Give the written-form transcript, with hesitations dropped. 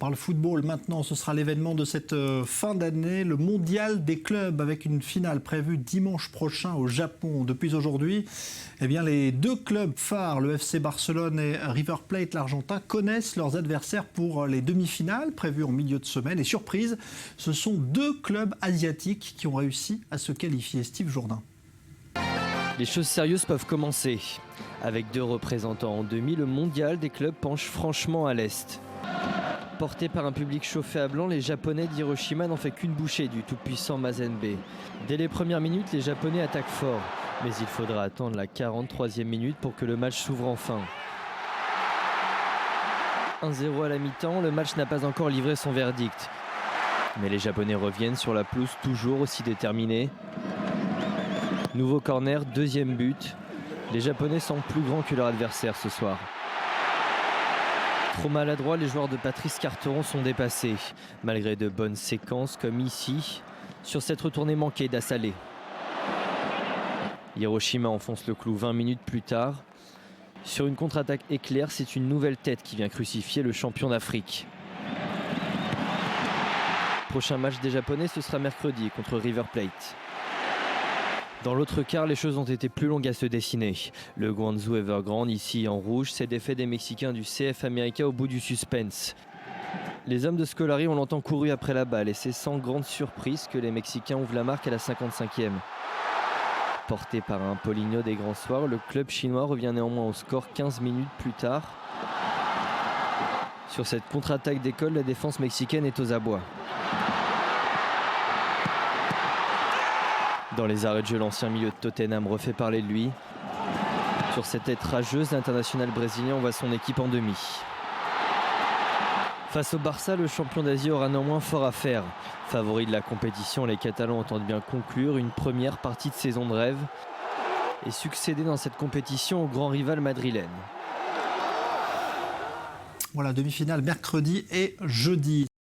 parle football maintenant, ce sera l'événement de cette fin d'année, le mondial des clubs avec une finale prévue dimanche prochain au Japon. Depuis aujourd'hui, eh bien, les deux clubs phares, le FC Barcelone et River Plate, l'Argentin, connaissent leurs adversaires pour les demi-finales prévues en milieu de semaine. Et surprise, ce sont deux clubs asiatiques qui ont réussi à se qualifier. Steve Jourdain. Les choses sérieuses peuvent commencer. Avec deux représentants en demi, le mondial des clubs penche franchement à l'est. Portés par un public chauffé à blanc, les Japonais d'Hiroshima n'ont fait qu'une bouchée du tout-puissant Mazembe. Dès les premières minutes, les Japonais attaquent fort. Mais il faudra attendre la 43e minute pour que le match s'ouvre enfin. 1-0 à la mi-temps, le match n'a pas encore livré son verdict. Mais les Japonais reviennent sur la pelouse toujours aussi déterminés. Nouveau corner, deuxième but. Les Japonais sont plus grands que leur adversaire ce soir. Trop maladroits, les joueurs de Patrice Carteron sont dépassés. Malgré de bonnes séquences comme ici, sur cette retournée manquée d'Assalé. Hiroshima enfonce le clou 20 minutes plus tard. Sur une contre-attaque éclair, c'est une nouvelle tête qui vient crucifier le champion d'Afrique. Prochain match des Japonais, ce sera mercredi contre River Plate. Dans l'autre quart, les choses ont été plus longues à se dessiner. Le Guangzhou Evergrande, ici en rouge, s'est défait des Mexicains du CF América au bout du suspense. Les hommes de Scolari ont longtemps couru après la balle et c'est sans grande surprise que les Mexicains ouvrent la marque à la 55e. Porté par un Paulinho des grands soirs, le club chinois revient néanmoins au score 15 minutes plus tard. Sur cette contre-attaque d'école, la défense mexicaine est aux abois. Dans les arrêts de jeu, l'ancien milieu de Tottenham refait parler de lui. Sur cette tête rageuse, l'international brésilien envoie son équipe en demi. Face au Barça, le champion d'Asie aura néanmoins fort à faire. Favori de la compétition, les Catalans entendent bien conclure une première partie de saison de rêve et succéder dans cette compétition au grand rival madrilène. Voilà, demi-finale mercredi et jeudi.